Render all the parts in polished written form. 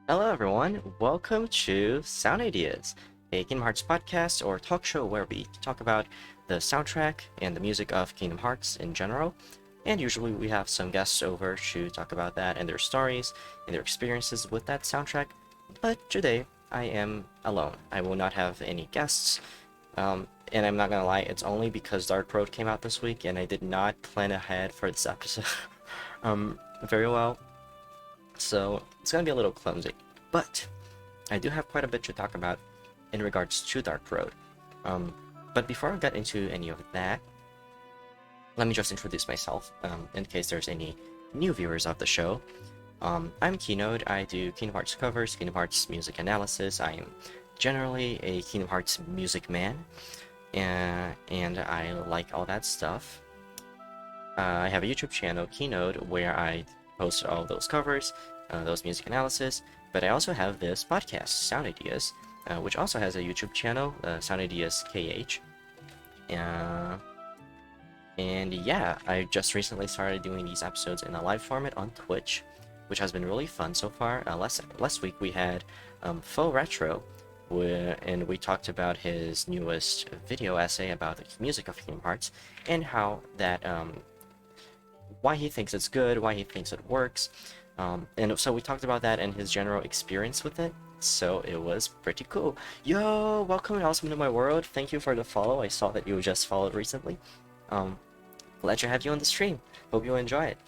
Hello, everyone. Welcome to Sound Ideas, a Kingdom Hearts podcast or talk show where we talk about the soundtrack and the music of Kingdom Hearts in general. And usually we have some guests over to talk about that and their stories and their experiences with that soundtrack. But today I am alone. I will not have any guests. And I'm not gonna lie, it's only because Dark Road came out this week and I did not plan ahead for this episode very well. So it's gonna be a little clumsy. But I do have quite a bit to talk about in regards to Dark Road. Um, but before I get into any of that, let me just introduce myself, in case there's any new viewers of the show. I'm Kinode. I do Kingdom Hearts covers, Kingdom Hearts music analysis. I am generally a Kingdom Hearts music man, and I like all that stuff. I have a YouTube channel, Kinode, where I post all those covers, those music analysis, but I also have this podcast, Sound Ideas, which also has a YouTube channel, Sound Ideas KH. And yeah, I just recently started doing these episodes in a live format on Twitch, which has been really fun so far. Last week we had Faux Retro, and we talked about his newest video essay about the music of Kingdom Hearts, and how that why he thinks it's good, why he thinks it works. And so we talked about that and his general experience with it. So it was pretty cool. Yo, welcome also to my world. Thank you for the follow. I saw that you just followed recently. Glad to have you on the stream. Hope you enjoy it.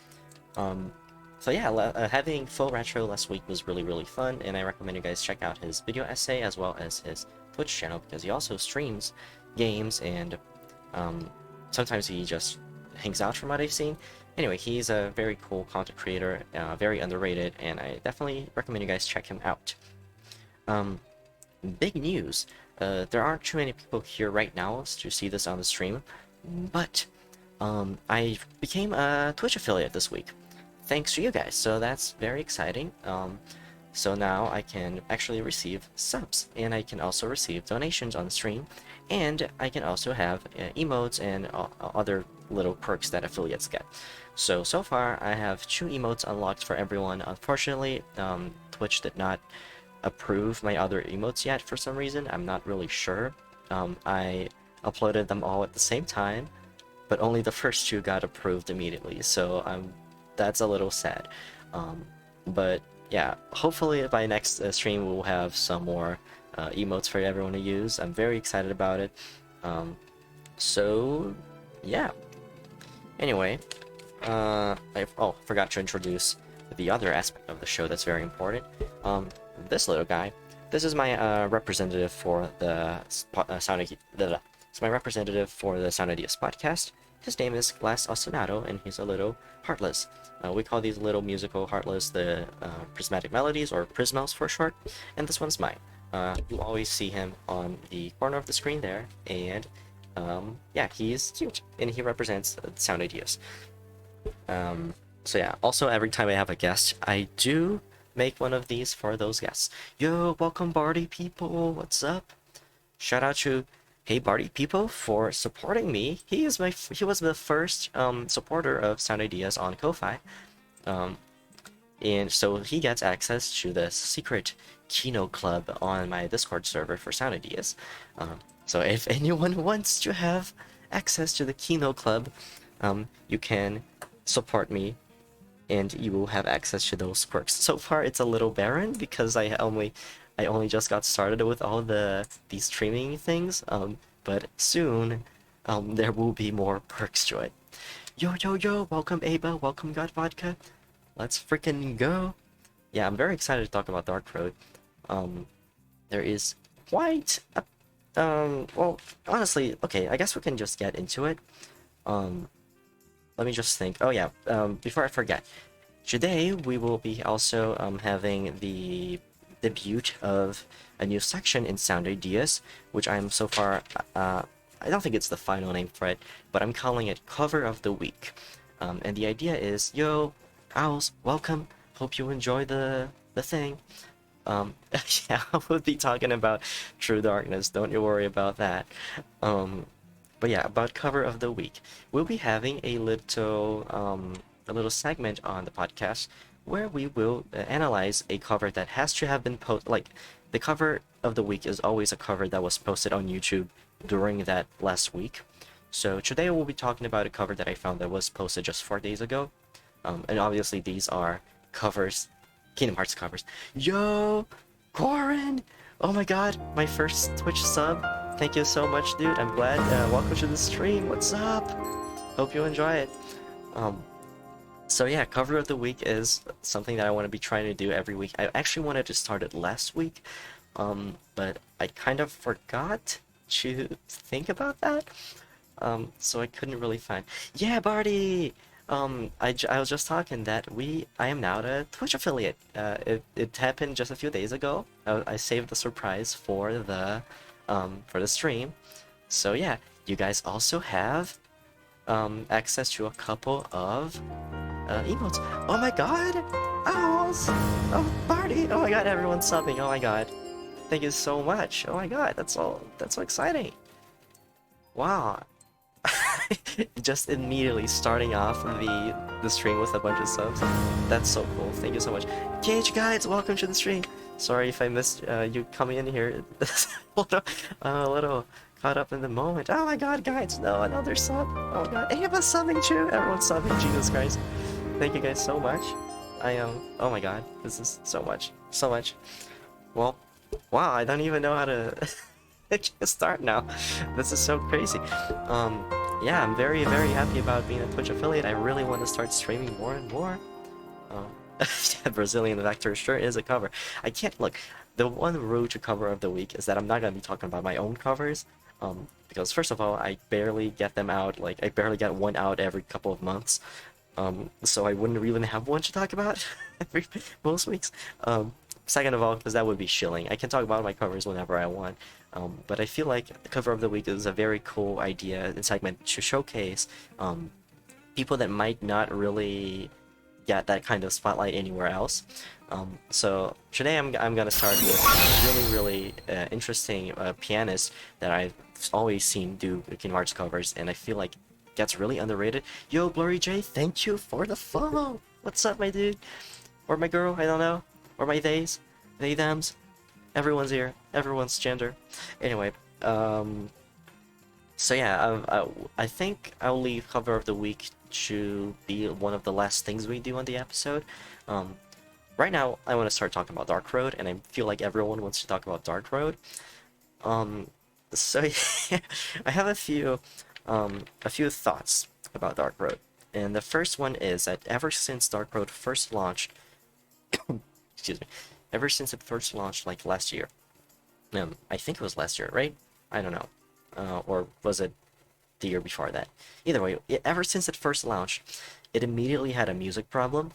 So yeah, having Full Retro last week was really fun, and I recommend you guys check out his video essay as well as his Twitch channel, because he also streams games, and sometimes he just hangs out from what I've seen. Anyway, he's a very cool content creator, very underrated, and I definitely recommend you guys check him out. Big news. There aren't too many people here right now to see this on the stream, but I became a Twitch affiliate this week, thanks to you guys, so that's very exciting. So now I can actually receive subs, and I can also receive donations on the stream, and I can also have emotes and other little perks that affiliates get. So far I have 2 emotes unlocked for everyone. Unfortunately, Twitch did not approve my other emotes yet for some reason. I'm not really sure. I uploaded them all at the same time, but only the first 2 got approved immediately, so that's a little sad. But yeah, hopefully by next stream we'll have some more emotes for everyone to use. I'm very excited about it. So yeah. Anyway, I forgot to introduce the other aspect of the show that's very important. This little guy. This is my representative for the it's my representative for the Sound Ideas podcast. His name is Glass Ostinato, and he's a little heartless. We call these little musical heartless the prismatic melodies, or Prismos for short, and this one's mine. You always see him on the corner of the screen there, and yeah, he's cute, and he represents Sound Ideas. So yeah, also every time I have a guest, I do make one of these for those guests. Yo, welcome Barty people, what's up? Shout out to Hey Barty people for supporting me. He was the first supporter of Sound Ideas on Ko-Fi. And so he gets access to the secret Kino Club on my Discord server for Sound Ideas. So if anyone wants to have access to the Kino Club, you can support me, and you will have access to those perks. So far, it's a little barren because I only just got started with all these streaming things. But soon, there will be more perks to it. Yo, welcome Aba, welcome God Vodka. Let's freaking go. Yeah, I'm very excited to talk about Dark Road. There is quite a well, honestly, okay, I guess we can just get into it. Let me just think. Oh yeah, before I forget, today we will be also having the debut of a new section in Sound Ideas, which I'm so far, I don't think it's the final name for it, but I'm calling it Cover of the Week. And the idea is, yo, owls, welcome. Hope you enjoy the thing. Yeah, I will be talking about True Darkness, don't you worry about that. But yeah, about Cover of the Week. We'll be having a little segment on the podcast where we will analyze a cover that has to have been posted. Like, the cover of the week is always a cover that was posted on YouTube during that last week. So today we'll be talking about a cover that I found that was posted just 4 days ago. And obviously these are covers, Kingdom Hearts covers. Yo, Corin! Oh my god, my first Twitch sub. Thank you so much, dude. I'm glad. Welcome to the stream. What's up? Hope you enjoy it. So yeah, cover of the week is something that I want to be trying to do every week. I actually wanted to start it last week, but I kind of forgot to think about that. So I couldn't really find. Yeah, Barty. I was just talking that I am now a Twitch affiliate. It happened just a few days ago. I saved the surprise for the stream. So yeah, you guys also have access to a couple of emotes. Oh my god! Oh, Barty! Oh my god, everyone's subbing. Oh my god. Thank you so much. Oh my god, that's so exciting. Wow. Just immediately starting off the stream with a bunch of subs. That's so cool. Thank you so much. KH Guides, welcome to the stream. Sorry if I missed you coming in here. A little caught up in the moment. Oh my god, guys, no, another sub. Oh my god, Ava's subbing too. Everyone's subbing. Jesus Christ. Thank you guys so much. Oh my god, this is so much. Well, wow, I don't even know how to start now. This is so crazy. Yeah, I'm very, very happy about being a Twitch affiliate. I really want to start streaming more and more. Brazilian Vector sure is a cover. I can't look. The one rule to cover of the week is that I'm not gonna be talking about my own covers. Because first of all, I barely get them out. Like, I barely get one out every couple of months. So I wouldn't even have one to talk about most weeks. Second of all, because that would be shilling. I can talk about my covers whenever I want. But I feel like the cover of the week is a very cool idea and segment to showcase people that might not really get that kind of spotlight anywhere else. So today I'm gonna start with a really interesting pianist that I've always seen do Kingdom Hearts covers, and I feel like gets really underrated. Yo, Glory J, thank you for the follow. What's up, my dude? Or my girl, I don't know. Or my they thems. Everyone's here. Everyone's gender. Anyway, so yeah, I think I'll leave cover of the week to be one of the last things we do on the episode. Right now, I want to start talking about Dark Road, and I feel like everyone wants to talk about Dark Road. So yeah, I have a few thoughts about Dark Road, and the first one is that ever since Dark Road first launched, excuse me, ever since it first launched, like last year, I think it was last year, right? I don't know, or was it the year before that? Either way, ever since it first launched, it immediately had a music problem,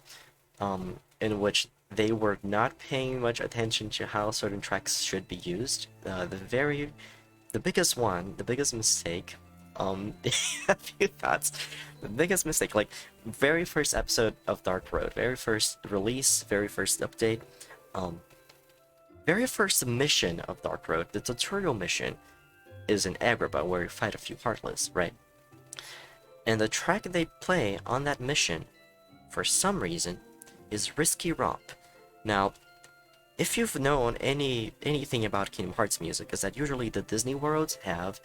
in which they were not paying much attention to how certain tracks should be used. The biggest mistake, a few thoughts. The biggest mistake, like, very first episode of Dark Road, very first release, very first update, very first mission of Dark Road, the tutorial mission, is in Agrabah, where you fight a few Heartless, right? And the track they play on that mission, for some reason, is Risky Romp. Now, if you've known anything about Kingdom Hearts music, is that usually the Disney worlds have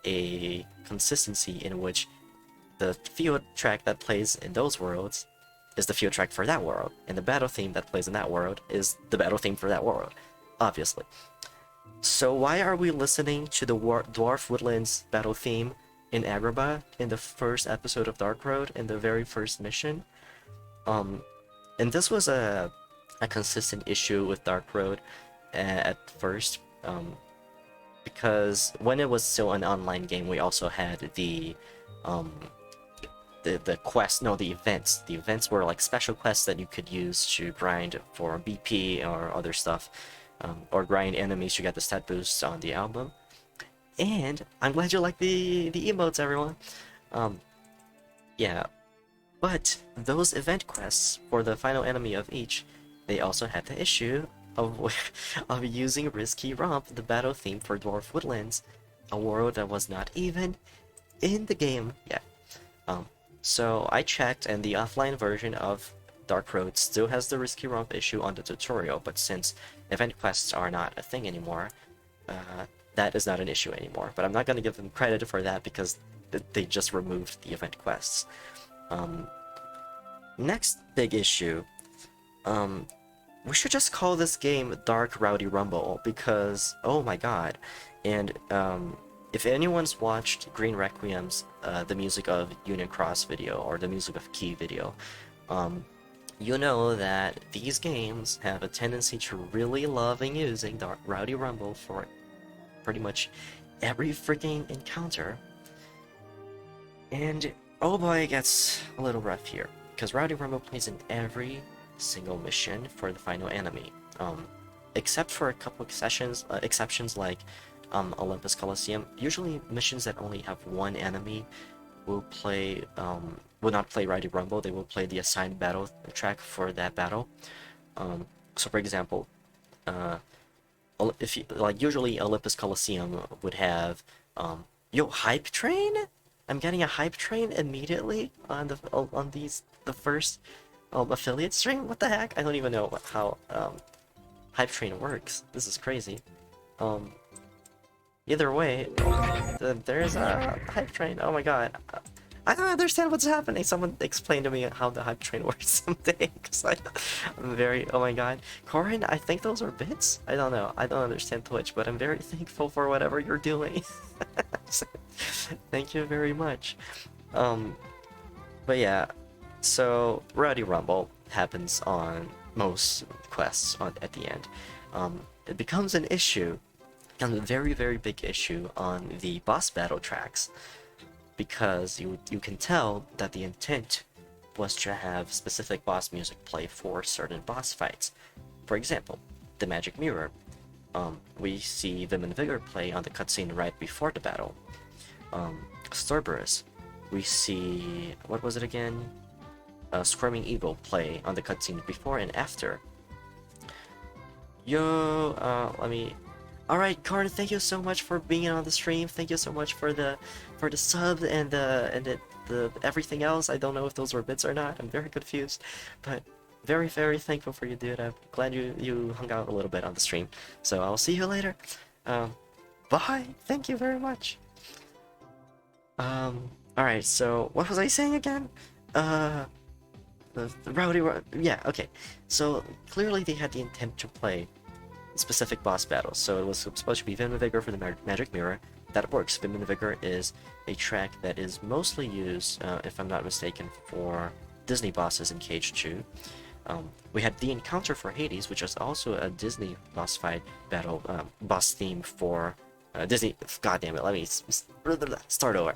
a consistency in which the field track that plays in those worlds is the field track for that world, and the battle theme that plays in that world is the battle theme for that world, obviously. So why are we listening to the Dwarf Woodlands battle theme in Agrabah in the first episode of Dark Road in the very first mission? And this was a consistent issue with Dark Road at first, because when it was still an online game, we also had the quests, no, the events. The events were like special quests that you could use to grind for BP or other stuff, or grind enemies to get the stat boosts on the album. And I'm glad you like the emotes, everyone. Yeah, but those event quests for the final enemy of each, they also had the issue of of using Risky Romp, the battle theme for Dwarf Woodlands, a world that was not even in the game yet. So I checked, and the offline version of Dark Road still has the risky romp issue on the tutorial, but since event quests are not a thing anymore, that is not an issue anymore. But I'm not going to give them credit for that because they just removed the event quests. Next big issue, we should just call this game Dark Rowdy Rumble because, oh my god. And if anyone's watched Green Requiem's the music of Union Cross video or the music of Key video, you know that these games have a tendency to really loving using Dark Rowdy Rumble for pretty much every freaking encounter. And oh boy, it gets a little rough here, because Rowdy Rumble plays in every single mission for the final enemy. Except for a couple exceptions like Olympus Coliseum. Usually missions that only have one enemy will not play Rowdy Rumble. They will play the assigned battle track for that battle. So for example, if you, like, usually Olympus Coliseum would have yo, hype train. I'm getting a hype train immediately on the first affiliate stream. What the heck? I don't even know how hype train works. This is crazy. Either way, there's a hype train. Oh my god. I don't understand what's happening. Someone explain to me how the hype train works someday, because I'm very, oh my god. Corin, I think those are bits? I don't know. I don't understand Twitch, but I'm very thankful for whatever you're doing. Thank you very much. But yeah, so Rowdy Rumble happens on most quests at the end. It becomes an issue, and a very, very big issue on the boss battle tracks, because you can tell that the intent was to have specific boss music play for certain boss fights. For example, the Magic Mirror. We see Vim and Vigor play on the cutscene right before the battle. Cerberus, we see, what was it again? Squirming Eagle play on the cutscene before and after. Let me... Alright, Karn, thank you so much for being on the stream. Thank you so much for the sub and the everything else. I don't know if those were bits or not. I'm very confused, but very, very thankful for you, dude. I'm glad you hung out a little bit on the stream. So I'll see you later. Bye. Thank you very much. Alright, so what was I saying again? The yeah, okay. So clearly they had the intent to play specific boss battles. So it was supposed to be Vim and Vigor for the Magic Mirror. That works. Vim and Vigor is a track that is mostly used, if I'm not mistaken, for Disney bosses in Cage 2. We had the Encounter for Hades, which is also a Disney boss fight battle, boss theme for Disney. God damn it, let me start over.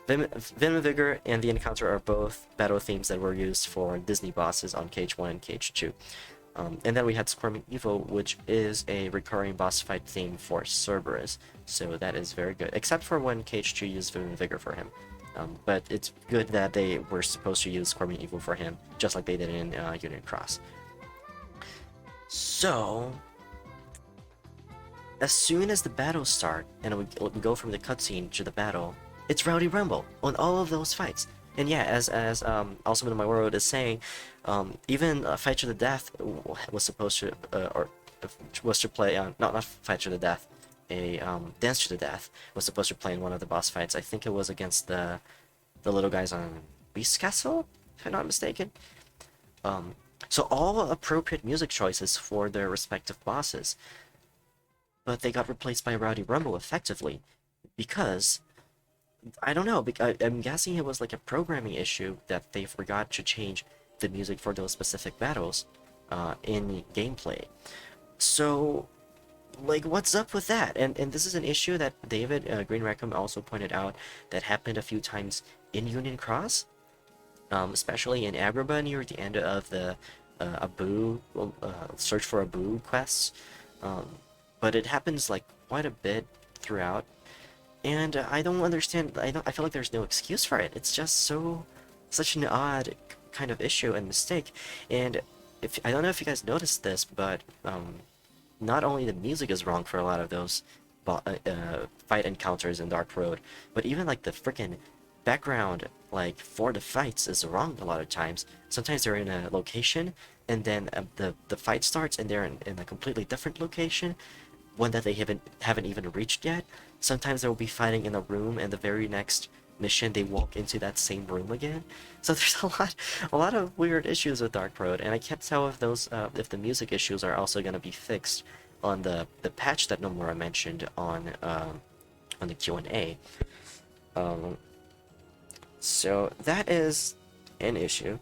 Vim and Vigor and the Encounter are both battle themes that were used for Disney bosses on Cage 1 and Cage 2. And then we had Squirming Evil, which is a recurring boss fight theme for Cerberus, so that is very good, except for when Cage 2 used Vim and Vigor for him. But it's good that they were supposed to use Squirming Evil for him, just like they did in Union Cross. So, as soon as the battles start, and we go from the cutscene to the battle, it's Rowdy Rumble on all of those fights. And yeah, as Also in My World is saying, even Fight to the Death was supposed to, was to play on, not Fight to the Death, a Dance to the Death was supposed to play in one of the boss fights. I think it was against the little guys on Beast Castle, if I'm not mistaken. So all appropriate music choices for their respective bosses, but they got replaced by Rowdy Rumble effectively, because I don't know, I'm guessing it was like a programming issue that they forgot to change the music for those specific battles in gameplay. So, like, what's up with that? And this is an issue that David Green Rackham also pointed out that happened a few times in Union Cross, especially in Agrabah near the end of the Abu Search for Abu quests. But it happens like quite a bit throughout. And I don't understand. I feel like there's no excuse for it. It's just such an odd kind of issue and mistake. And I don't know if you guys noticed this, but not only the music is wrong for a lot of those fight encounters in Dark Road, but even like the freaking background, like for the fights, is wrong a lot of times. Sometimes they're in a location, and then the fight starts, and they're in a completely different location, one that they haven't even reached yet. Sometimes they'll be fighting in a room, and the very next mission they walk into that same room again. So there's a lot of weird issues with Dark Road, and I can't tell if if the music issues are also gonna be fixed on the patch that Nomura mentioned on the Q&A. Um, so that is an issue.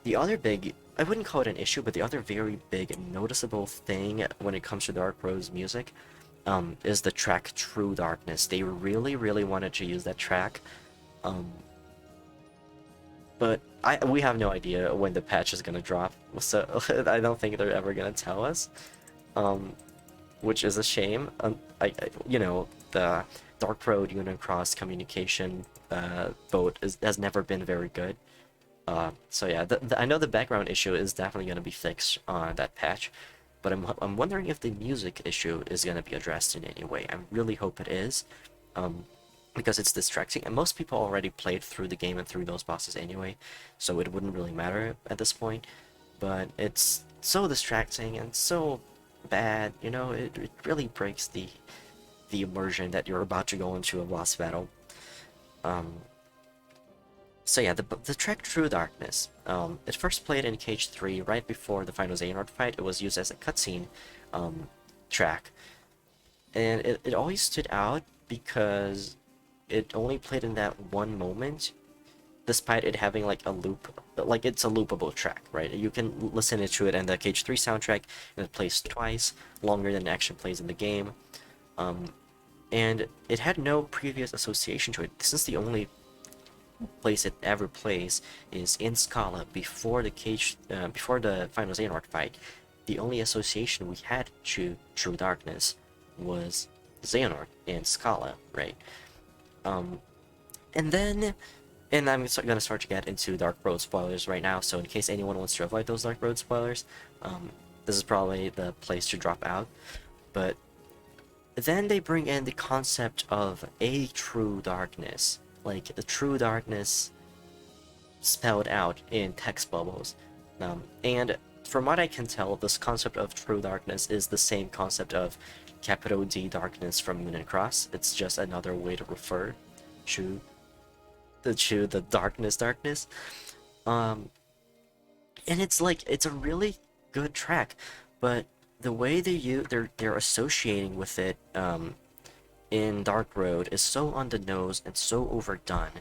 The other big, I wouldn't call it an issue, but the other very big noticeable thing when it comes to Dark Road's music, is the track True Darkness. They really, really wanted to use that track, um, but we have no idea when the patch is gonna drop, so I don't think they're ever gonna tell us, um, which is a shame. The Dark Road Unicross communication boat has never been very good. So yeah, I know the background issue is definitely going to be fixed on that patch, but I'm wondering if the music issue is going to be addressed in any way. I really hope it is, um, because it's distracting, and most people already played through the game and through those bosses anyway, so it wouldn't really matter at this point. But it's so distracting and so bad, it really breaks the immersion that you're about to go into a boss battle. Um, So yeah, the track True Darkness. It first played in Cage 3 right before the final Xehanort fight. It was used as a cutscene track. And it always stood out because it only played in that one moment, despite it having like a loop, like it's a loopable track, right? You can listen to it in the Cage 3 soundtrack, and it plays twice, longer than it actually plays in the game. And it had no previous association to it. This is the only place it ever plays is in Scala before before the final Xehanort fight. The only association we had to True Darkness was Xehanort and Scala, right? Um, and then, and I'm gonna start to get into Dark Road spoilers right now. So in case anyone wants to avoid those Dark Road spoilers, this is probably the place to drop out. But then they bring in the concept of a true darkness, like the true darkness spelled out in text bubbles. And from what I can tell, this concept of true darkness is the same concept of capital D darkness from Unicross. It's just another way to refer to the darkness. Um, and it's a really good track, but the way they're associating with it in Dark Road is so on the nose and so overdone.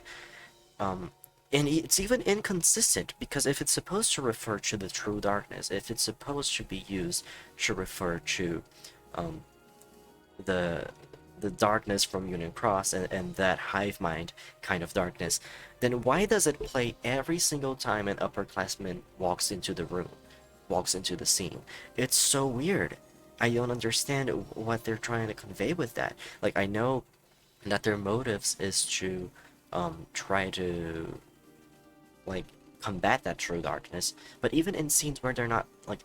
And it's even inconsistent, because if it's supposed to refer to the true darkness, if it's supposed to be used to refer to um, the darkness from Unicross and that hive mind kind of darkness, then why does it play every single time an upperclassman walks into the room, walks into the scene? It's so weird. I don't understand what they're trying to convey with that. Like, I know that their motives is to try to like combat that true darkness, but even in scenes where they're not like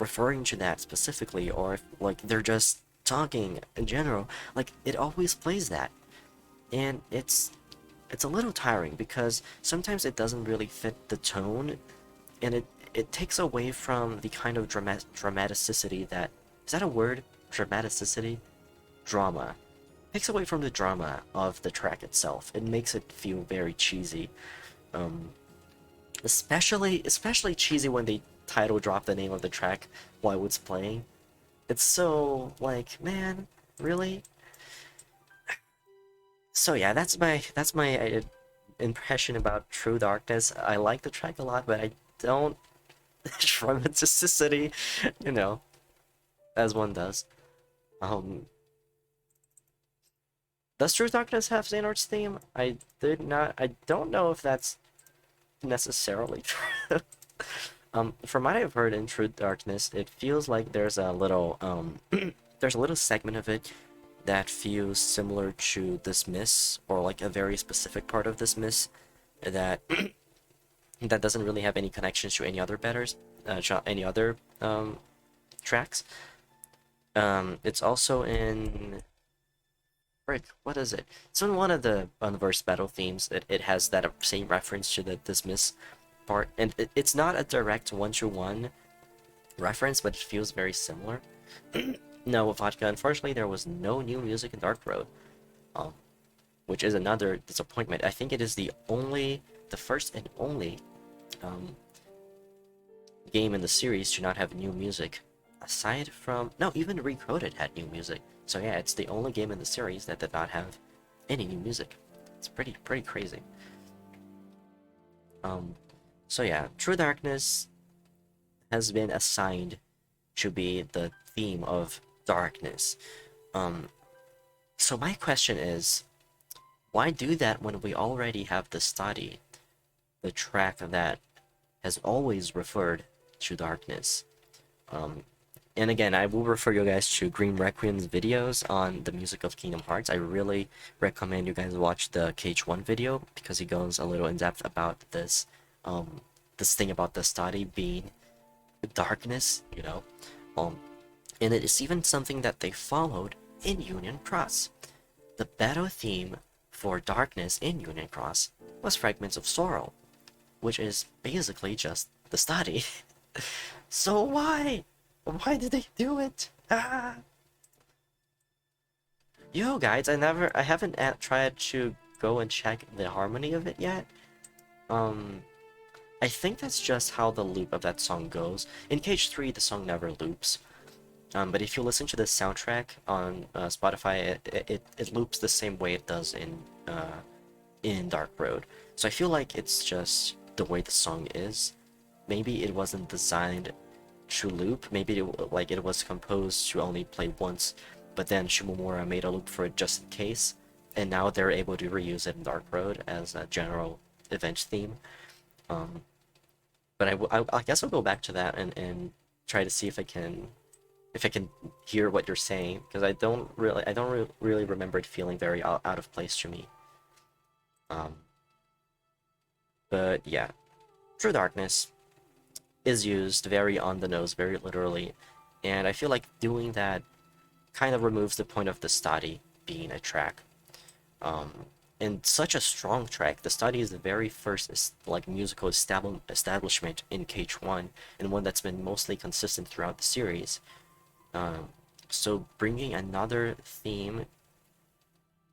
referring to that specifically, or if like they're just talking in general, like it always plays that. And it's a little tiring, because sometimes it doesn't really fit the tone, and it takes away from the kind of dramaticity that, is that a word? Dramaticity? Drama. Takes away from the drama of the track itself. It makes it feel very cheesy. Um, especially cheesy when they title drop the name of the track while it's playing. It's so like, man, really? So yeah, that's my impression about True Darkness. I like the track a lot, but I don't dramaticity, you know, as one does. Um, does True Darkness have Xehanort's theme? I don't know if that's necessarily true. From what I've heard in True Darkness, it feels like there's a little there's a little segment of it that feels similar to Dismiss, or like a very specific part of Dismiss that that doesn't really have any connections to any other any other tracks. It's also in frick, what is it? It's in one of the Unversed Battle themes. It has that same reference to the dismiss part, and it's not a direct one-to-one reference, but it feels very similar. No, Vodka, unfortunately, there was no new music in Dark Road, um, which is another disappointment. I think it is the first and only um, game in the series to not have new music. Aside from, no, even Recoded had new music. So yeah, it's the only game in the series that did not have any new music. It's pretty crazy. Um, so yeah, True Darkness has been assigned to be the theme of darkness. Um, so my question is, why do that when we already have the study, the track that has always referred to darkness? Um, and again, I will refer you guys to Green Requiem's videos on the music of Kingdom Hearts. I really recommend you guys watch the KH1 video because he goes a little in depth about this thing about the study being darkness, you know. Um, and it is even something that they followed in Union Cross. The battle theme for darkness in Union Cross was Fragments of Sorrow, which is basically just the study. So why? Why did they do it? Ah! Yo, guys, I haven't tried to go and check the harmony of it yet. Um, I think that's just how the loop of that song goes. In Cage 3, the song never loops. But if you listen to the soundtrack on Spotify, it loops the same way it does in Dark Road. So I feel like it's just the way the song is. Maybe it wasn't designed to loop. Maybe it was composed to only play once, but then Shimomura made a loop for it just in case, and now they're able to reuse it in Dark Road as a general event theme. Um, but I guess I'll go back to that and try to see if I can hear what you're saying, because I don't really remember it feeling very out of place to me. Um, but yeah, True Darkness is used very on the nose, very literally, and I feel like doing that kind of removes the point of the study being a track. Um, and such a strong track, the study is the very first like musical establishment in KH1, and one that's been mostly consistent throughout the series. Um, so bringing another theme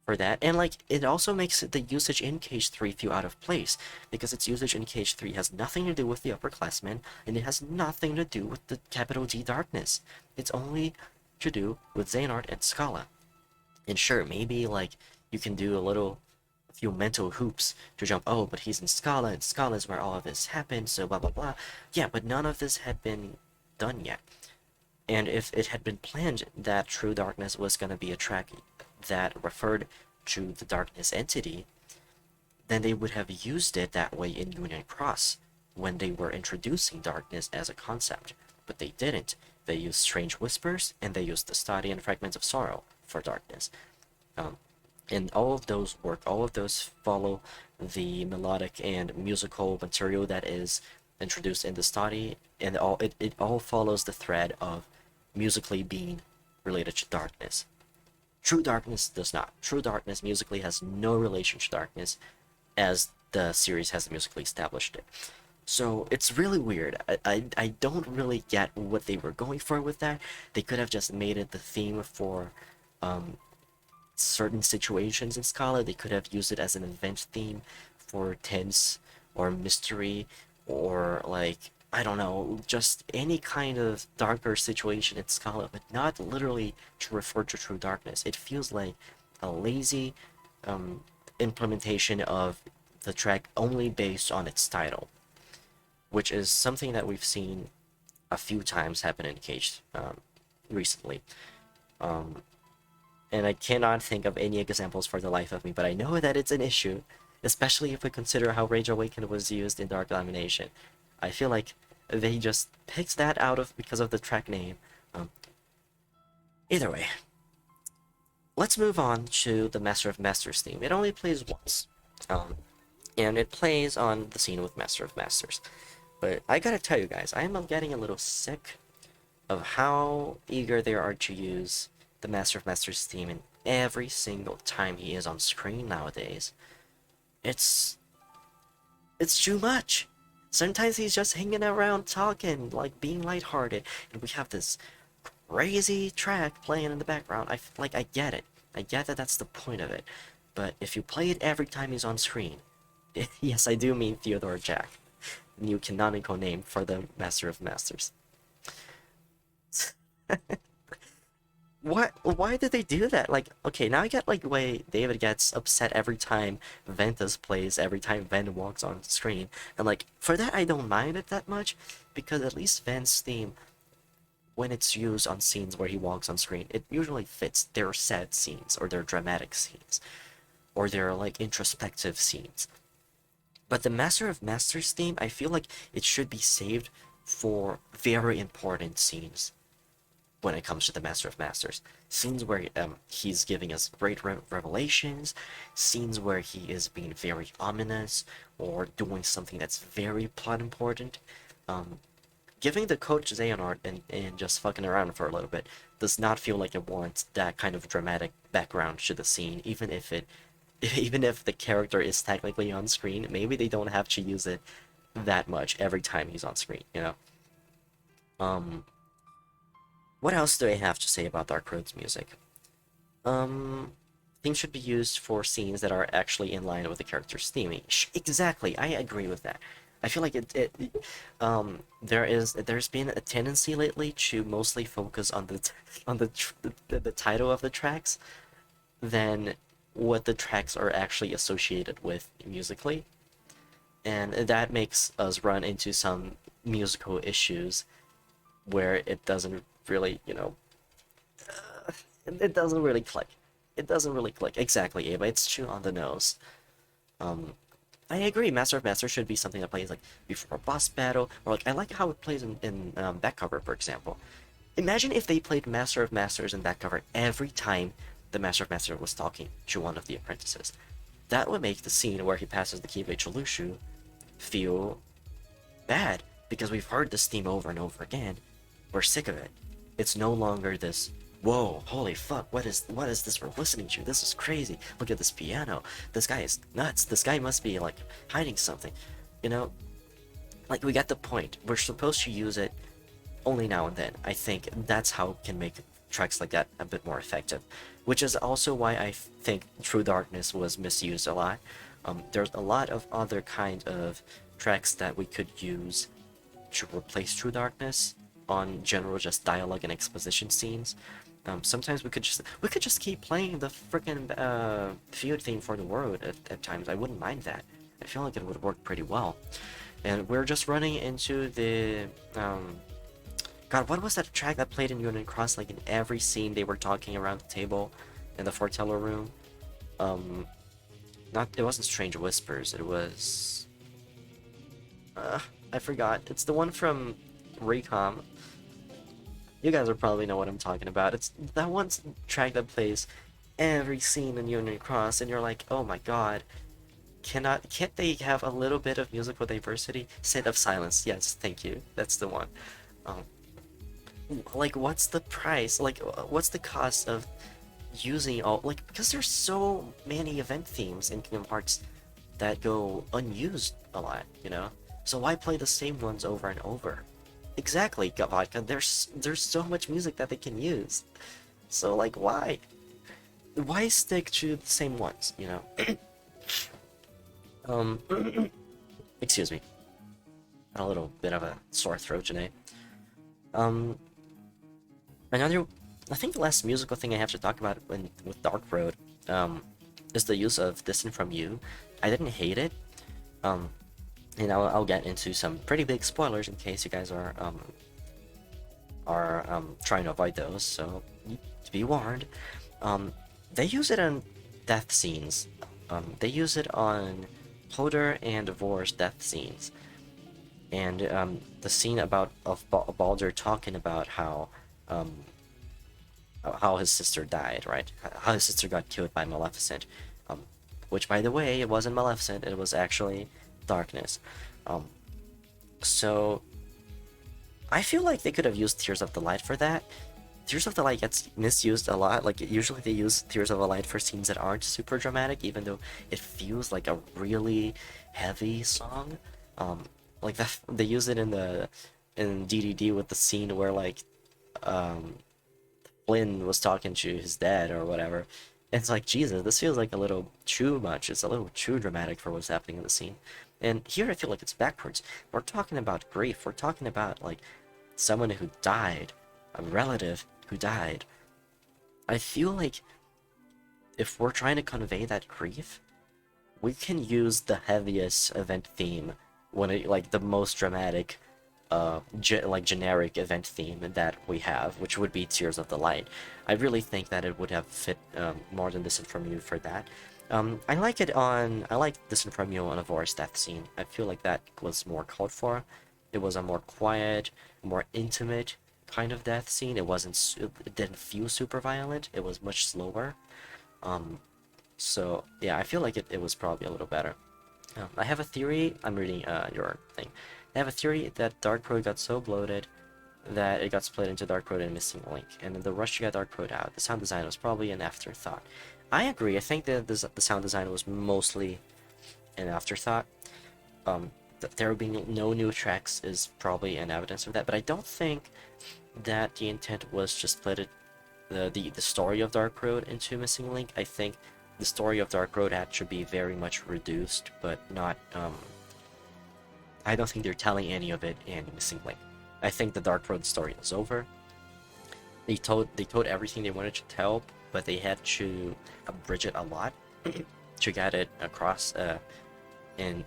for that, and like it also makes the usage in Cage 3 feel out of place, because its usage in Cage 3 has nothing to do with the upperclassmen, and it has nothing to do with the capital D darkness. It's only to do with Xehanort and Scala. And sure, maybe like you can do a few mental hoops to jump, oh, but he's in Scala, and Scala is where all of this happened, so blah blah blah. Yeah, but none of this had been done yet. And if it had been planned that True Darkness was going to be a track that referred to the darkness entity, then they would have used it that way in Union Cross when they were introducing darkness as a concept. But they didn't. They used Strange Whispers, and they used the Study and Fragments of Sorrow for darkness. Um, and all of those work, all of those follow the melodic and musical material that is introduced in the study, and it all follows the thread of musically being related to darkness. True Darkness does not. True Darkness musically has no relation to darkness, as the series has musically established it. So it's really weird. I don't really get what they were going for with that. They could have just made it the theme for um, certain situations in Scala. They could have used it as an event theme for tense or mystery, or like, I don't know, just any kind of darker situation in Scala, but not literally to refer to True Darkness. It feels like a lazy um, implementation of the track only based on its title, which is something that we've seen a few times happen in Cage recently. Um, and I cannot think of any examples for the life of me, but I know that it's an issue, especially if we consider how Rage Awakened was used in Dark Domination. I feel like they just picked that out of because of the track name. Um, Either way, let's move on to the Master of Masters theme. It only plays once, and it plays on the scene with Master of Masters. But I gotta tell you guys, I am getting a little sick of how eager they are to use the Master of Masters theme every single time he is on screen nowadays. It's it's too much. Sometimes he's just hanging around talking, like being lighthearted, and we have this crazy track playing in the background. I get it. I get that that's the point of it. But if you play it every time he's on screen, yes, I do mean Theodore Jack, new canonical name for the Master of Masters. Why did they do that? Like, okay, now I get like why David gets upset every time Ventus plays, every time Ven walks on screen. And like for that I don't mind it that much, because at least Ven's theme, when it's used on scenes where he walks on screen, it usually fits their sad scenes or their dramatic scenes or their like introspective scenes. But the Master of Masters theme, I feel like it should be saved for very important scenes when it comes to the Master of Masters. Scenes where he's giving us great revelations, scenes where he is being very ominous or doing something that's very plot important. Um, Giving the coach Xehanort and just fucking around for a little bit does not feel like it warrants that kind of dramatic background to the scene, even if it even if the character is technically on screen. Maybe they don't have to use it that much every time he's on screen, you know? Um, what else do I have to say about Dark Road's music? Things should be used for scenes that are actually in line with the character's theme. Exactly, I agree with that. I feel like there's been a tendency lately to mostly focus on the title of the tracks than what the tracks are actually associated with musically, and that makes us run into some musical issues where it doesn't really, it doesn't really click. It doesn't really click. Exactly, Ava. It's too on the nose. Um, I agree. Master of Masters should be something that plays like before a boss battle, or like I like how it plays in back cover, for example. Imagine if they played Master of Masters in back cover every time the Master of Masters was talking to one of the apprentices. That would make the scene where he passes the Keyblade to Lushu feel bad, because we've heard this theme over and over again. We're sick of it. It's no longer this, whoa, holy fuck, what is this we're listening to? This is crazy. Look at this piano. This guy is nuts. This guy must be like hiding something. You know? Like, we get the point. We're supposed to use it only now and then. I think that's how it can make tracks like that a bit more effective. Which is also why I think True Darkness was misused a lot. There's a lot of other kind of tracks that we could use to replace True Darkness on general just dialogue and exposition scenes. Sometimes we could just keep playing the freaking feud theme for the world at times. I wouldn't mind that. I feel like it would work pretty well. And we're just running into the God, what was that track that played in Union Cross? Like in every scene they were talking around the table in the foreteller room. Not it wasn't Strange Whispers. It was I forgot. It's the one from Recom. You guys will probably know what I'm talking about. It's that one track that plays every scene in Union Cross, and you're like, oh my god, can't they have a little bit of musical diversity? Scent of Silence, yes, thank you. That's the one. Um, like, what's the price? Like, what's the cost of using all like because there's so many event themes in Kingdom Hearts that go unused a lot, you know? So why play the same ones over and over? Exactly, Vodka. There's so much music that they can use. So like why? Why stick to the same ones, you know? Um excuse me. Got a little bit of a sore throat today. Um Another I think the last musical thing I have to talk about with Dark Road is the use of Distant From You. I didn't hate it. Um and I'll get into some pretty big spoilers in case you guys are trying to avoid those, so to be warned. They use it on death scenes. They use it on Hodor and Vor's death scenes. And the scene of Baldur talking about how his sister died, right? How his sister got killed by Maleficent. Which, by the way, it wasn't Maleficent, it was actually Darkness. So I feel like they could have used Tears of the Light for that, Tears of the Light gets misused a lot. Like usually they use Tears of the Light for scenes that aren't super dramatic, even though it feels like a really heavy song. Um, like that they use it in DDD with the scene where like um Flynn was talking to his dad or whatever. And it's like, Jesus, this feels like a little too much. It's a little too dramatic for what's happening in the scene. And here I feel like it's backwards. We're talking about grief. We're talking about like someone who died, a relative who died. I feel like if we're trying to convey that grief, we can use the heaviest event theme when it like the most dramatic like generic event theme that we have, which would be Tears of the Light. I really think that it would have fit more than Distant From You for that. I like Distant From You on Avora's death scene. I feel like that was more called for. It was a more quiet, more intimate kind of death scene. It didn't feel super violent. It was much slower. Um, so yeah, I feel like it was probably a little better. I have a theory. I'm reading your thing. I have a theory that Dark Road got so bloated that it got split into Dark Road and Missing Link, and in the rush to get Dark Road out, the sound design was probably an afterthought. I agree. I think that the sound design was mostly an afterthought. There being no new tracks is probably an evidence of that, but I don't think that the intent was to split it, the story of Dark Road into Missing Link. I think the story of Dark Road had to be very much reduced, but not I don't think they're telling any of it in Missing Link. I think the Dark Road story is over. They told everything they wanted to tell, but they had to abridge it a lot to get it across in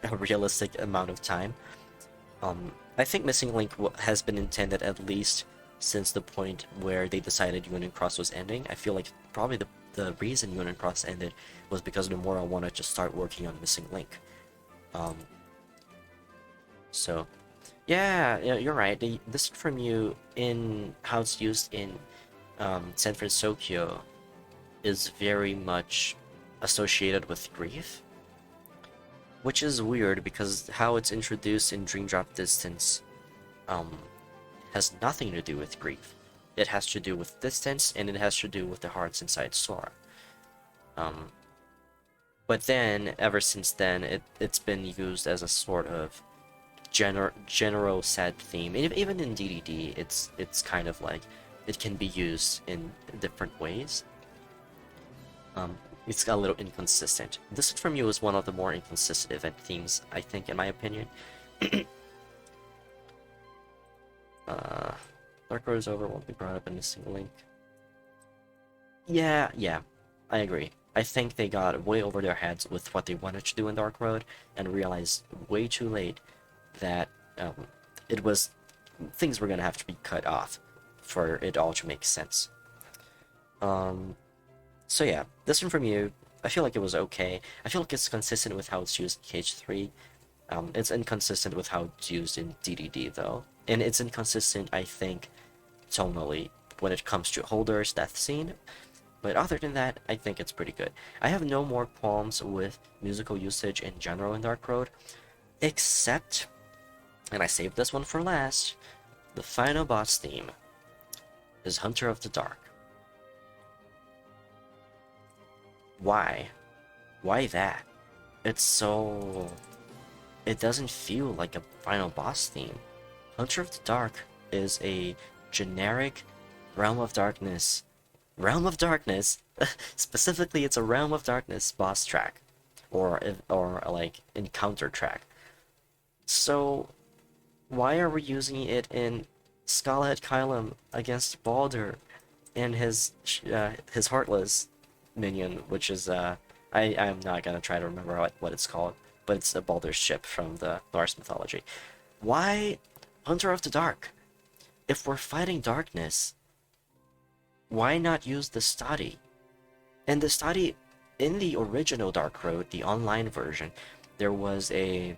a realistic amount of time. I think Missing Link has been intended at least since the point where they decided Union Cross was ending. I feel like probably the reason Union Cross ended was because Nomura wanted to start working on Missing Link. So, yeah, you're right. This from you in how it's used in San Francisco is very much associated with grief, which is weird because how it's introduced in Dream Drop Distance um, has nothing to do with grief. It has to do with distance, and it has to do with the hearts inside Sora. But then, ever since then, it's been used as a sort of general sad theme. Even in DDD, it's kind of like it can be used in different ways. It's a little inconsistent. This from you is one of the more inconsistent event themes, I think, in my opinion. Dark Road is over, won't be brought up in Missing Link. Yeah, I agree. I think they got way over their heads with what they wanted to do in Dark Road and realized way too late that it was things were gonna have to be cut off for it all to make sense. So yeah, this one from you, I feel like it was okay. I feel like it's consistent with how it's used in KH3. It's inconsistent with how it's used in DDD though, and it's inconsistent, I think, tonally when it comes to Holder's death scene. But other than that, I think it's pretty good. I have no more qualms with musical usage in general in Dark Road, except, and I saved this one for last, the final boss theme is Hunter of the Dark. Why? Why that? It's so... It doesn't feel like a final boss theme. Hunter of the Dark is a generic Realm of Darkness. Specifically, it's a Realm of Darkness boss track, or like encounter track. So, why are we using it in Skullhead Kylum against Baldur and his Heartless minion, which is I'm not gonna try to remember what it's called, but it's a Baldur's ship from the Norse mythology. Why Hunter of the Dark? If we're fighting darkness, why not use the study? And the study in the original Dark Road, the online version, there was a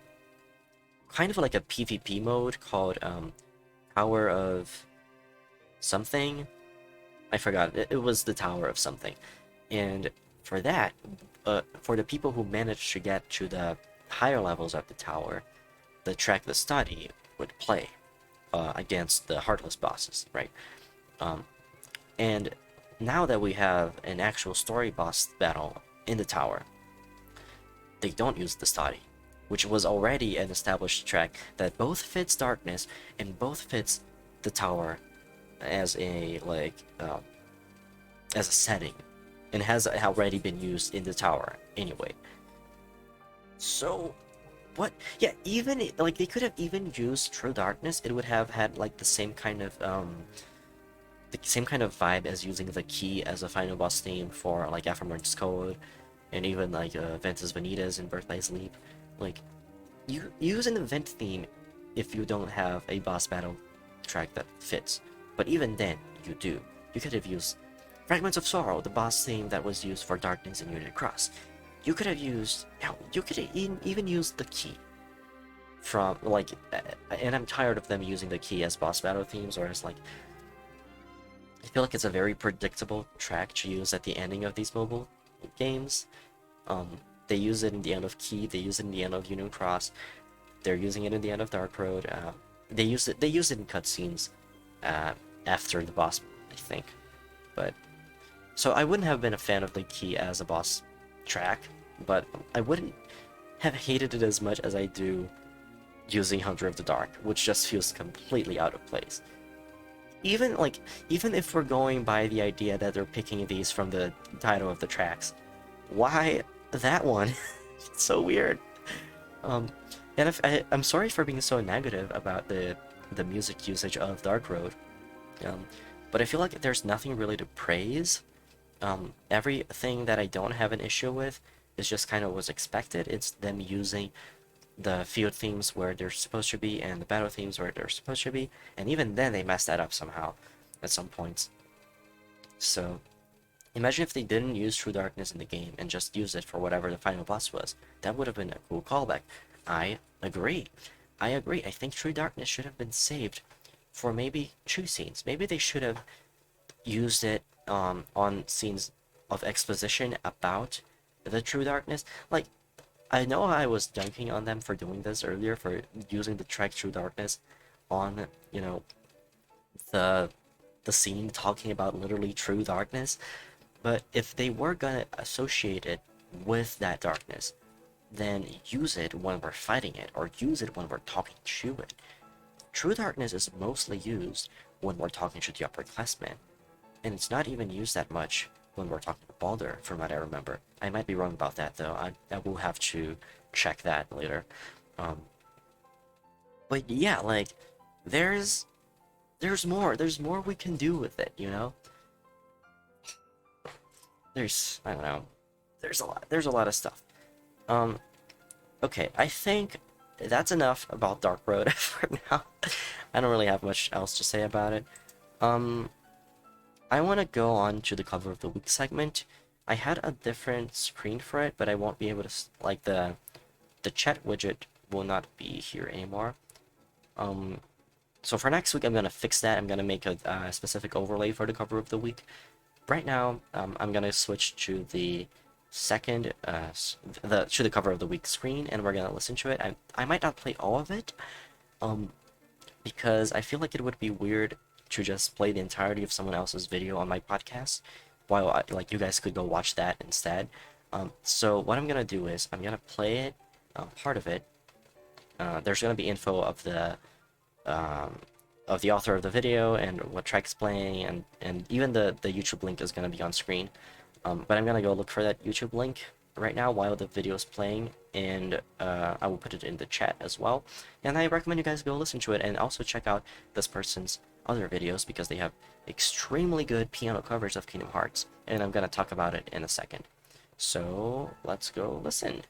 kind of like a PvP mode called Tower of something. I forgot. It was the Tower of something. And for that, for the people who managed to get to the higher levels of the tower, the track the study would play against the Heartless bosses, right? And now that we have an actual story boss battle in the tower, they don't use the study, which was already an established track that both fits darkness and both fits the tower as a as a setting, and has already been used in the tower anyway. So what? Yeah, even like they could have even used True Darkness. It would have had like the same kind of vibe as using the key as a final boss theme for like Aphromer's Code, and even like Ventus Vanitas and Birthday Leap. Like, you use an event theme if you don't have a boss battle track that fits. But even then, you do. You could have used Fragments of Sorrow, the boss theme that was used for Darkness and Unity Cross. You could have used, hell, you could have even used the key from like, and I'm tired of them using the key as boss battle themes, or as like, I feel like it's a very predictable track to use at the ending of these mobile games. They use it in the end of Key, they use it in the end of Union Cross, they're using it in the end of Dark Road. They use it in cutscenes after the boss, I think. But so I wouldn't have been a fan of the Key as a boss track, but I wouldn't have hated it as much as I do using Hunter of the Dark, which just feels completely out of place. Even if we're going by the idea that they're picking these from the title of the tracks, why that one? It's so weird. And I'm sorry for being so negative about the music usage of Dark Road, but I feel like there's nothing really to praise. Everything that I don't have an issue with is just kind of was expected. It's them using the field themes where they're supposed to be and the battle themes where they're supposed to be, and even then they messed that up somehow at some points. So imagine if they didn't use True Darkness in the game and just use it for whatever the final boss was. That would have been a cool callback. I agree. I agree. I think True Darkness should have been saved for maybe 2 scenes. Maybe they should have used it on scenes of exposition about the True Darkness. Like, I know I was dunking on them for doing this earlier, for using the track True Darkness on, you know, the scene talking about literally True Darkness, but if they were gonna associate it with that darkness, then use it when we're fighting it, or use it when we're talking to it. True Darkness is mostly used when we're talking to the upperclassmen, and it's not even used that much when we're talking to Baldur, from what I remember. I might be wrong about that, though. I will have to check that later. But yeah, like, there's more we can do with it, you know? I don't know. There's a lot of stuff. Okay, I think that's enough about Dark Road for now. I don't really have much else to say about it. I want to go on to the cover of the week segment. I had a different screen for it, but I won't be able to, like, the chat widget will not be here anymore. So for next week, I'm gonna fix that. I'm gonna make a specific overlay for the cover of the week. Right now, I'm gonna switch to the second, to the cover of the week screen, and we're gonna listen to it. I might not play all of it, because I feel like it would be weird to just play the entirety of someone else's video on my podcast, while like you guys could go watch that instead. So what I'm gonna do is I'm gonna play it, part of it. There's gonna be info of the author of the video and what track's playing, and even the YouTube link is gonna be on screen. But I'm gonna go look for that YouTube link right now while the video is playing, and I will put it in the chat as well. And I recommend you guys go listen to it, and also check out this person's other videos, because they have extremely good piano covers of Kingdom Hearts, and I'm gonna talk about it in a second. So let's go listen.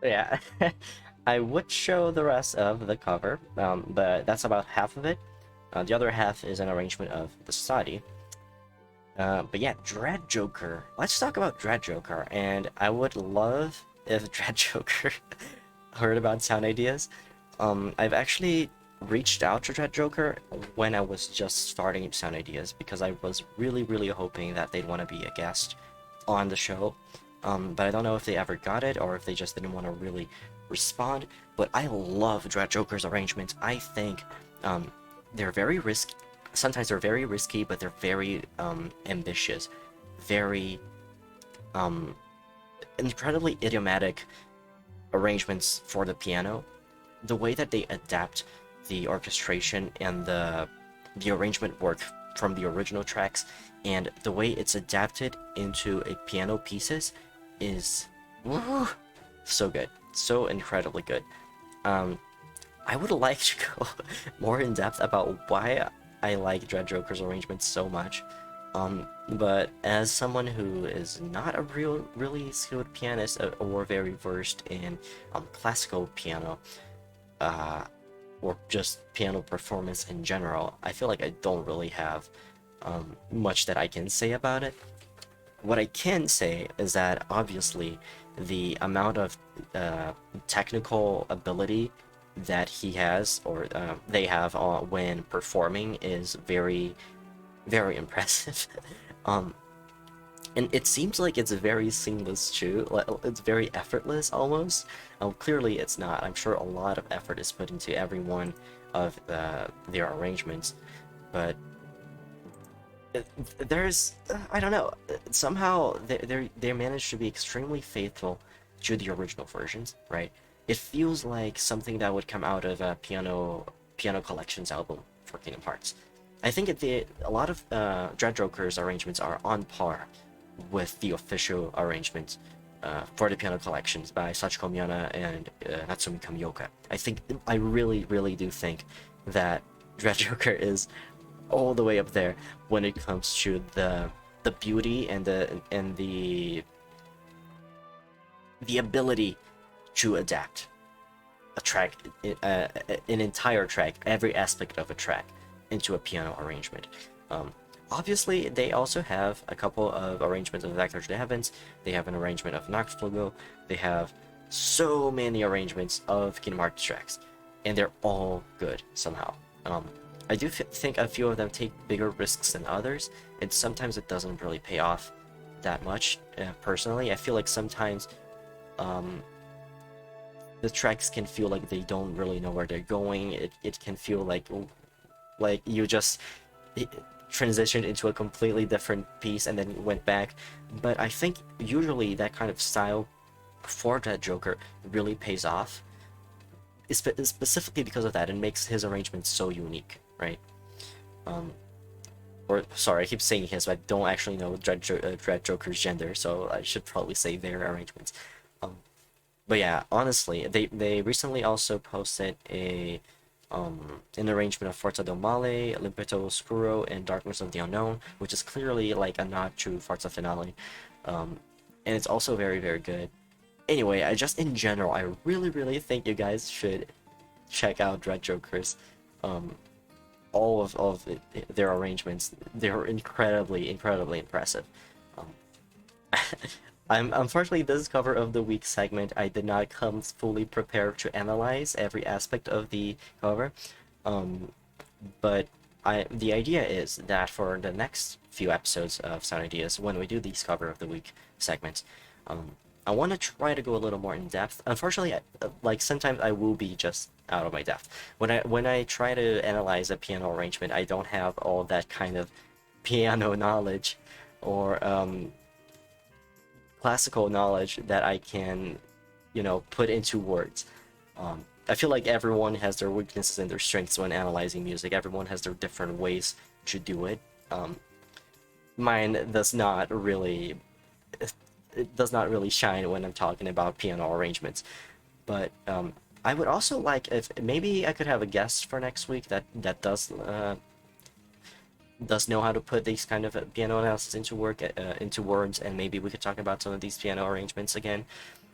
Yeah, I would show the rest of the cover, but that's about half of it. The other half is an arrangement of the society. But yeah, Dread Joker. Let's talk about Dread Joker, and I would love if Dread Joker heard about Sound Ideas. I've actually reached out to Dread Joker when I was just starting Sound Ideas because I was really, really hoping that they'd want to be a guest on the show. But I don't know if they ever got it or if they just didn't want to really respond. But I love Dread Joker's arrangements. I think they're very risky. Sometimes they're very risky, but they're very ambitious, very um, incredibly idiomatic arrangements for the piano. The way that they adapt the orchestration and the arrangement work from the original tracks, and the way it's adapted into a piano pieces is woo, so good, so incredibly good. Um, I would like to go more in depth about why I like Dread Joker's arrangements so much. But as someone who is not a really skilled pianist or very versed in classical piano, uh, or just piano performance in general, I feel like I don't really have much that I can say about it. What I can say is that obviously the amount of technical ability that he has or they have when performing is very, very impressive. um, and it seems like it's very seamless too. It's very effortless almost. Clearly, it's not. I'm sure a lot of effort is put into every one of their arrangements, but there's I don't know. Somehow they managed to be extremely faithful to the original versions, right? It feels like something that would come out of a piano collections album for Kingdom Hearts. I think a lot of Dread Joker's arrangements are on par with the official arrangements for the piano collections by Sachiko Miyana and Natsumi Kamioka. I really, really do think that Dread Joker is all the way up there when it comes to the beauty and the ability to adapt a track, an entire track, every aspect of a track into a piano arrangement. Um, Obviously, they also have a couple of arrangements of Vector to the Heavens. They have an arrangement of Nachtflügel. They have so many arrangements of Kingdom Hearts tracks, and they're all good somehow. I do think a few of them take bigger risks than others, and sometimes it doesn't really pay off that much. Personally, I feel like sometimes um, the tracks can feel like they don't really know where they're going. It can feel like you just transitioned into a completely different piece and then went back. But I think usually that kind of style for that Joker really pays off, specifically because of that. It makes his arrangements so unique, right? Um, or sorry, I keep saying his, but I don't actually know Dread Joker's gender, so I should probably say their arrangements. Um, but yeah, honestly, they recently also posted an arrangement of Forza del Male, L'Impeto Oscuro, and Darkness of the Unknown, which is clearly like a nod to Forza Finale. And it's also very, very good. Anyway, I just in general, I really, really think you guys should check out Dread Joker's um, all of their arrangements. They're incredibly, incredibly impressive. Um, I'm unfortunately this cover of the week segment. I did not come fully prepared to analyze every aspect of the cover, um, but the idea is that for the next few episodes of Sound Ideas, when we do these cover of the week segments, um, I want to try to go a little more in depth. Unfortunately, like sometimes I will be just out of my depth when I try to analyze a piano arrangement. I don't have all that kind of piano knowledge or classical knowledge that I can, put into words. I feel like everyone has their weaknesses and their strengths when analyzing music. Everyone has their different ways to do it. Mine does not really, it does not really shine when I'm talking about piano arrangements. But I would also like if maybe I could have a guest for next week that does know how to put these kind of piano analysis into words, and maybe we could talk about some of these piano arrangements again.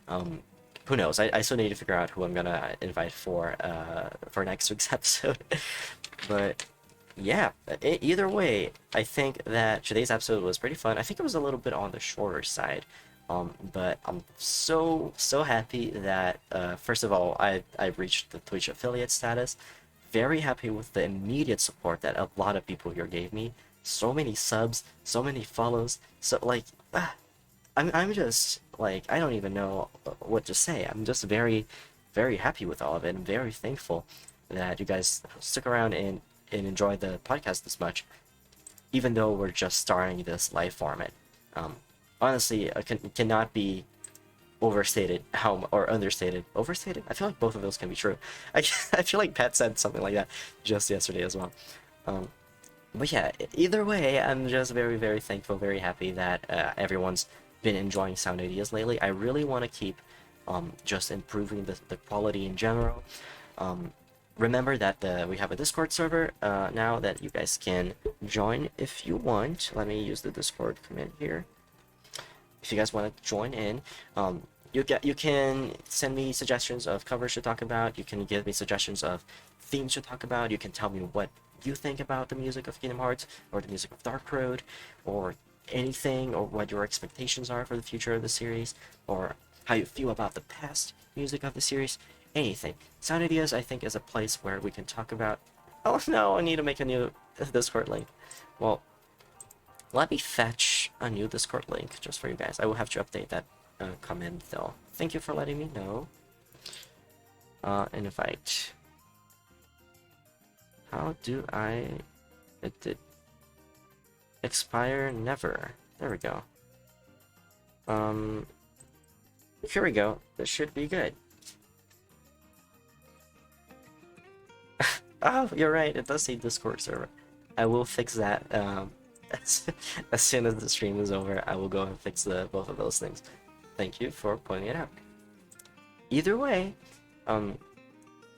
Um, who knows? I still need to figure out who I'm gonna invite for next week's episode. But yeah, either way, I think that today's episode was pretty fun. I think it was a little bit on the shorter side. But I'm so happy that first of all I reached the Twitch affiliate status. Very happy with the immediate support that a lot of people here gave me. So many subs, so many follows. So like, I'm just like I don't even know what to say. I'm just very happy with all of it. I'm very thankful that you guys stuck around and enjoyed the podcast this much, even though we're just starting this live format. Um, Honestly, cannot be overstated how or understated. Overstated? I feel like both of those can be true. I feel like Pat said something like that just yesterday as well. Um, but yeah, either way, I'm just very thankful, very happy that everyone's been enjoying Sound Ideas lately. I really want to keep just improving the quality in general. Um, Remember that we have a Discord server now that you guys can join if you want. Let me use the Discord command here. If you guys want to join in, you can send me suggestions of covers to talk about. You can give me suggestions of themes to talk about. You can tell me what you think about the music of Kingdom Hearts or the music of Dark Road or anything, or what your expectations are for the future of the series, or how you feel about the past music of the series. Anything. Sound Ideas, I think, is a place where we can talk about. Oh no, I need to make a new Discord link. Well, let me fetch a new Discord link just for you guys. I will have to update that comment though. Thank you for letting me know. Invite. How do I... It did... Expire never. There we go. Here we go. This should be good. Oh, you're right. It does say Discord server. I will fix that as soon as the stream is over. I will go and fix both of those things. Thank you for pointing it out. Either way,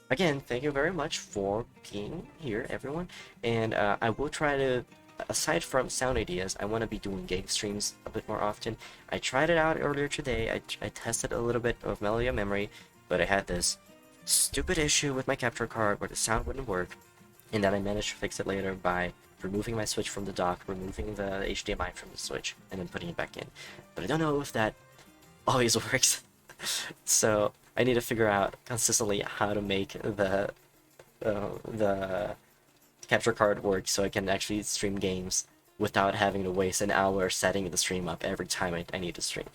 again, thank you very much for being here, everyone. And I will try to, aside from Sound Ideas, I want to be doing game streams a bit more often. I tried it out earlier today. I tested a little bit of Melody of Memory, but I had this stupid issue with my capture card where the sound wouldn't work, and then I managed to fix it later by removing my Switch from the dock, removing the HDMI from the Switch, and then putting it back in. But I don't know if that always works. So I need to figure out consistently how to make the capture card work so I can actually stream games without having to waste an hour setting the stream up every time I need to stream.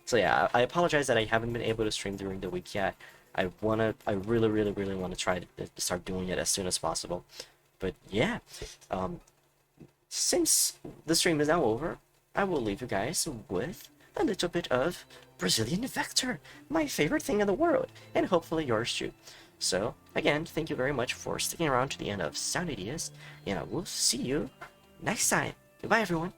So yeah, I apologize that I haven't been able to stream during the week yet. I really want to try to start doing it as soon as possible. But yeah, since the stream is now over, I will leave you guys with a little bit of Brazilian Vector, my favorite thing in the world, and hopefully yours too. So again, thank you very much for sticking around to the end of Sound Ideas, and I will see you next time. Goodbye, everyone.